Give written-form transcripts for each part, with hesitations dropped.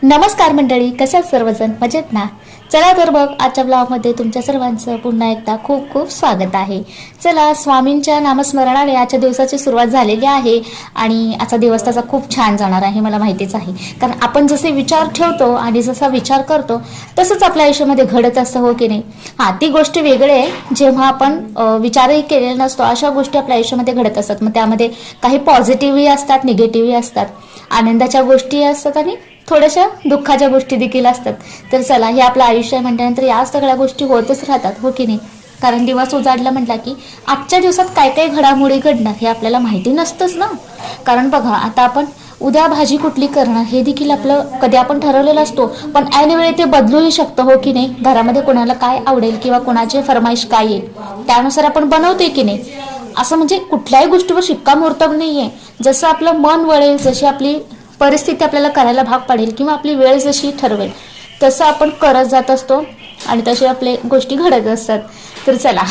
नमस्कार मंडळी, कशा सर्वजण मजेत ना? चला तर बघ, आजच्या ब्लॉगमध्ये तुमच्या सर्वांचं पुन्हा एकदा खूप खूप स्वागत आहे. चला, स्वामींच्या नामस्मरणाने आजच्या दिवसाची सुरुवात झालेली आहे आणि आजचा दिवस त्याचा खूप छान जाणार आहे, मला माहितीच आहे. कारण आपण जसे विचार ठेवतो आणि जसा विचार करतो तसंच आपल्या आयुष्यामध्ये घडत असतं, हो की नाही? ती गोष्ट वेगळी आहे जेव्हा आपण विचारही केलेला नसतो, अशा गोष्टी आपल्या आयुष्यामध्ये घडत असतात. मग त्यामध्ये काही पॉझिटिव्हही असतात, निगेटिव्हही असतात, आनंदाच्या गोष्टी असतात आणि थोड्याशा दुःखाच्या गोष्टी देखील असतात. तर चला, हे आपलं आयुष्य म्हटल्यानंतर या सगळ्या गोष्टी होतच राहतात, हो की नाही? कारण दिवस उजाडला म्हटला की आजच्या दिवसात काय काय घडामोडी घडणार हे आपल्याला माहिती नसतंच ना. कारण बघा, आता आपण उद्या भाजी कुठली करणार हे देखील आपलं कधी आपण ठरवलेलं असतो, पण ऐनवेळी ते बदलूही शकतं, हो की नाही? घरामध्ये कोणाला काय आवडेल किंवा कोणाची फरमाईश काय येईल त्यानुसार आपण बनवतोय की नाही. असं म्हणजे कुठल्याही गोष्टीवर शिक्कामोर्तब नाहीये. जसं आपलं मन वळेल, जशी आपली परिस्थिती आपल्याला करायला भाग पडेल किंवा आपली वेळ जशी ठरवेल तसं आपण करत जात असतो आणि तसे आपले गोष्टी घडत असतात. तर चला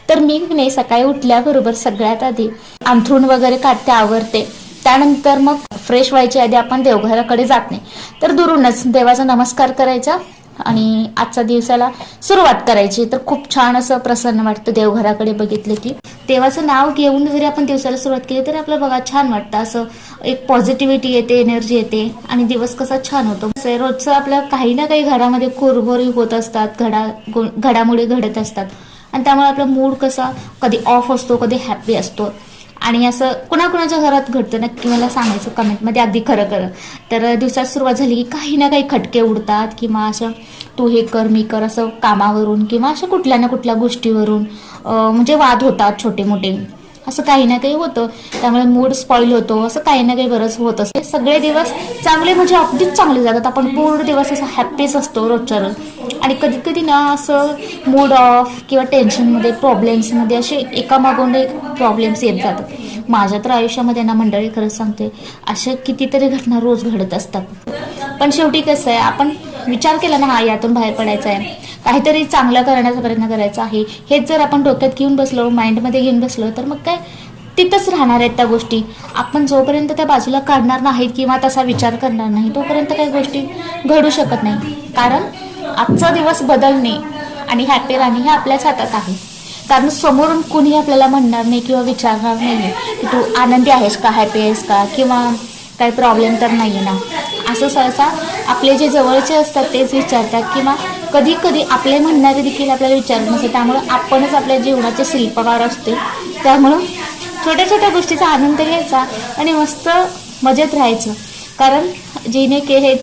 तर मी नाही, सकाळी उठल्याबरोबर सगळ्यात आधी अंथरूण वगैरे काढते, आवरते. त्यानंतर मग फ्रेश व्हायच्या आधी आपण देवघराकडे जात नाही, तर दुरूनच देवाचा नमस्कार करायचा आणि आजच्या दिवसाला सुरुवात करायची. तर खूप छान असं प्रसन्न वाटतं देवघराकडे बघितले की. देवाचं नाव घेऊन जरी आपण दिवसाला सुरुवात केली तरी आपलं बघा छान वाटतं, असं एक पॉझिटिव्हिटी येते, एनर्जी येते आणि दिवस कसा छान होतो. रोजचं आपल्या काही ना काही घरामध्ये कुरबुरी होत असतात, घडामोडी घडत असतात आणि त्यामुळे आपला मूड कसा कधी ऑफ असतो, कधी हॅप्पी असतो. आणि असं कुणाकुणाच्या घरात घडतं नक्की मला सांगायचं कमेंटमध्ये, अगदी खरं खरं. तर दिवसात सुरुवात झाली की काही ना काही खटके उडतात किंवा असं तू हे कर मी कर असं कामावरून किंवा अशा कुठल्या ना कुठल्या गोष्टीवरून म्हणजे वाद होतात छोटे मोठे, असं काही ना काही होतं. त्यामुळे मूड स्पॉइल होतो, असं काही ना काही बरंच होत असते. सगळे दिवस चांगले म्हणजे अगदीच चांगले जातात, आपण पूर्ण दिवस असं हॅप्पीच असतो रोजच्या रोज. आणि कधी कधी ना असं मूड ऑफ किंवा टेन्शनमध्ये, प्रॉब्लेम्समध्ये असे एकामागून एक प्रॉब्लेम्स येत जातात. माझ्या तर आयुष्यामध्ये ना मंडळी, खरंच सांगते, अशा कितीतरी घटना रोज घडत असतात. पण शेवटी कसं आहे, आपण विचार केला ना, यातून बाहेर पडायचं आहे, काहीतरी चांगलं करण्याचा प्रयत्न करायचा आहे, हेच जर आपण डोक्यात घेऊन बसलो, माइंडमध्ये घेऊन बसलो, तर मग काय तिथंच राहणार आहेत त्या गोष्टी. आपण जोपर्यंत त्या बाजूला काढणार नाहीत किंवा तसा विचार करणार नाही तोपर्यंत काही गोष्टी घडू शकत नाही. कारण आजचा दिवस बदलणे आणि हॅपी राहणे हे आपल्याच हातात आहे. कारण समोरून कुणी आपल्याला म्हणणार नाही किंवा विचारणार नाही की तू आनंदी आहेस का, हॅपी आहेस का, किंवा काही प्रॉब्लेम तर नाही आहे ना. असं सहसा आपले जे जवळचे असतात तेच विचारतात किंवा कधी कधी आपले म्हणणारे देखील आपल्याला विचारत नसते. त्यामुळं आपणच आपल्या जीवनाचे शिल्पकार असते. त्यामुळं छोट्या छोट्या गोष्टीचा आनंद घ्यायचा आणि मस्त मजेत राहायचं. कारण जिने केले